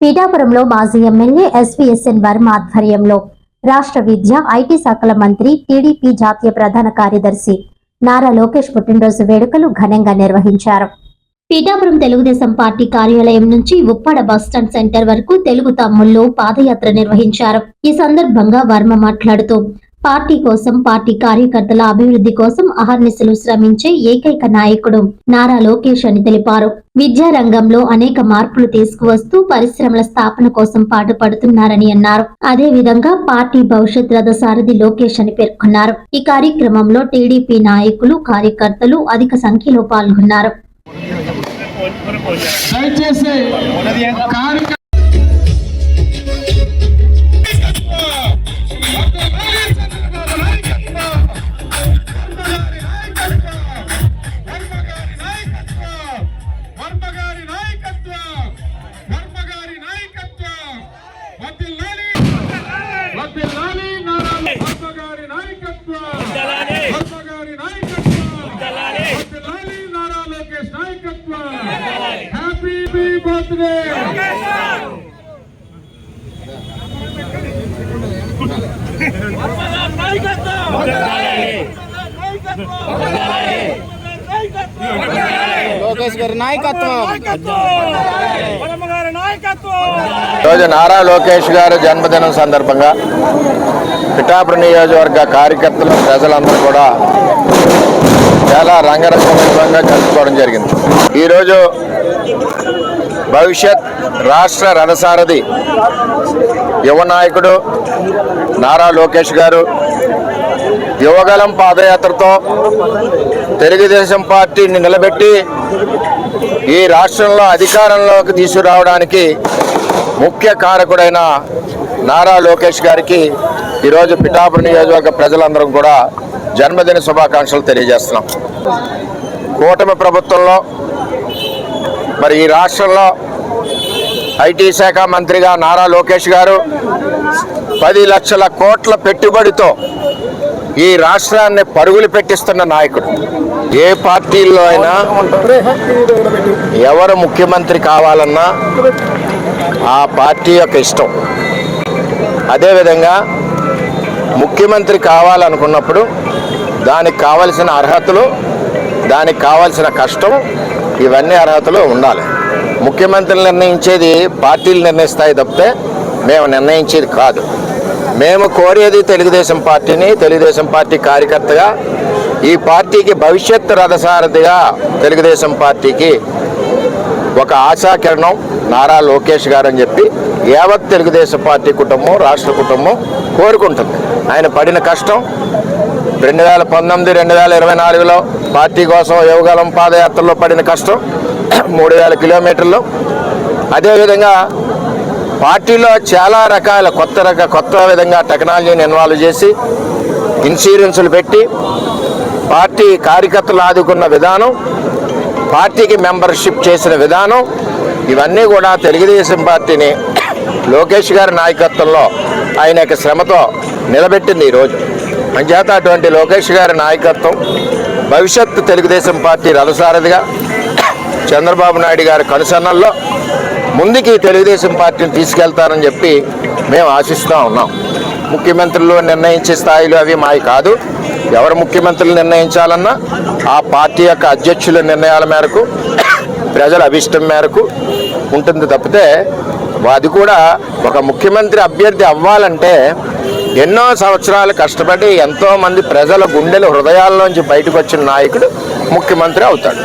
పీఠాపురంలో మాజీ MLA SVSN Varma ఆధ్వర్యంలో రాష్ట్ర విద్య, ఐటీ శాఖల మంత్రి, టీడీపీ జాతీయ ప్రధాన కార్యదర్శి నారా లోకేష్ పుట్టినరోజు వేడుకలు ఘనంగా నిర్వహించారు. పీఠాపురం తెలుగుదేశం పార్టీ కార్యాలయం నుంచి ఉప్పాడ బస్టాండ్ సెంటర్ వరకు తెలుగు తమ్ముళ్లు పాదయాత్ర నిర్వహించారు. ఈ సందర్భంగా వర్మ మాట్లాడుతూ పార్టీ కోసం, పార్టీ కార్యకర్తల అభివృద్ధి కోసం అహర్నిశలు శ్రమించే ఏకైక నాయకుడు నారా లోకేష్ అని తెలిపారు. విద్యారంగంలో అనేక మార్పులు తీసుకువస్తూ పరిశ్రమల స్థాపన కోసం పాటుపడుతున్నారని అన్నారు. అదే విధంగా పార్టీ భవిష్యత్ రథసారథి లోకేష్ అని పేర్కొన్నారు. ఈ కార్యక్రమంలో టీడీపీ నాయకులు, కార్యకర్తలు అధిక సంఖ్యలో పాల్గొన్నారు. లోకేష్ గారి నాయకత్వం. ఈరోజు నారా లోకేష్ గారు జన్మదినం సందర్భంగా పిఠాపురం నియోజకవర్గ కార్యకర్తలు, ప్రజలందరూ కూడా చాలా రంగరంగంగా జరుపుకోవడం జరిగింది. ఈరోజు భవిష్యత్ రాష్ట్ర రథసారథి యువ నాయకుడు నారా లోకేష్ గారు యువగలం పాదయాత్రతో తెలుగుదేశం పార్టీని నిలబెట్టి ఈ రాష్ట్రంలో అధికారంలోకి తీసుకురావడానికి ముఖ్య కారకుడైన నారా లోకేష్ గారికి ఈరోజు పిఠాపురం నియోజకవర్గ ప్రజలందరం కూడా జన్మదిన శుభాకాంక్షలు తెలియజేస్తున్నాం. కూటమి ప్రభుత్వంలో మరి ఈ రాష్ట్రంలో ఐటీ శాఖ మంత్రిగా నారా లోకేష్ గారు 10 లక్షల కోట్ల పెట్టుబడితో ఈ రాష్ట్రాన్ని పరుగులు పెట్టిస్తున్న నాయకుడు. ఏ పార్టీల్లో అయినా ఎవరు ముఖ్యమంత్రి కావాలన్నా ఆ పార్టీ యొక్క ఇష్టం. అదేవిధంగా ముఖ్యమంత్రి కావాలనుకున్నప్పుడు దానికి కావలసిన అర్హతలు, దానికి కావలసిన కష్టం, ఇవన్నీ అర్హతలు ఉండాలి. ముఖ్యమంత్రులు నిర్ణయించేది పార్టీలు నిర్ణయిస్తాయి తప్పితే మేము నిర్ణయించేది కాదు. మేము కోరేది తెలుగుదేశం పార్టీని, తెలుగుదేశం పార్టీ కార్యకర్తగా ఈ పార్టీకి భవిష్యత్ రథసారథిగా తెలుగుదేశం పార్టీకి ఒక ఆశాకిరణం నారా లోకేష్ గారు అని చెప్పి యావత్ తెలుగుదేశం పార్టీ కుటుంబం, రాష్ట్ర కుటుంబం కోరుకుంటుంది. ఆయన పడిన కష్టం 2019, 2024లో పార్టీ కోసం యువగలం పాదయాత్రలో పడిన కష్టం 3000 కిలోమీటర్లు. అదేవిధంగా పార్టీలో చాలా రకాల కొత్త విధంగా టెక్నాలజీని ఇన్వాల్వ్ చేసి ఇన్సూరెన్సులు పెట్టి పార్టీ కార్యకర్తలు ఆదుకున్న విధానం, పార్టీకి మెంబర్షిప్ చేసిన విధానం, ఇవన్నీ కూడా తెలుగుదేశం పార్టీని లోకేష్ గారి నాయకత్వంలో ఆయన యొక్క శ్రమతో నిలబెట్టింది ఈరోజు. అంచేత అటువంటి లోకేష్ గారి నాయకత్వం భవిష్యత్తు తెలుగుదేశం పార్టీ రథసారథిగా చంద్రబాబు నాయుడు గారి కనుసన్నల్లో ముందుకి తెలుగుదేశం పార్టీని తీసుకెళ్తారని చెప్పి మేము ఆశిస్తూ ఉన్నాం. ముఖ్యమంత్రులు నిర్ణయించే స్థాయిలో అవి మావి కాదు. ఎవరు ముఖ్యమంత్రులు నిర్ణయించాలన్నా ఆ పార్టీ యొక్క అధ్యక్షుల నిర్ణయాల మేరకు, ప్రజల అభిష్టం మేరకు ఉంటుంది తప్పితే అది కూడా ఒక ముఖ్యమంత్రి అభ్యర్థి అవ్వాలంటే ఎన్నో సంవత్సరాలు కష్టపడి ఎంతోమంది ప్రజల గుండెల హృదయాల్లోంచి బయటకు వచ్చిన నాయకుడు ముఖ్యమంత్రి అవుతాడు.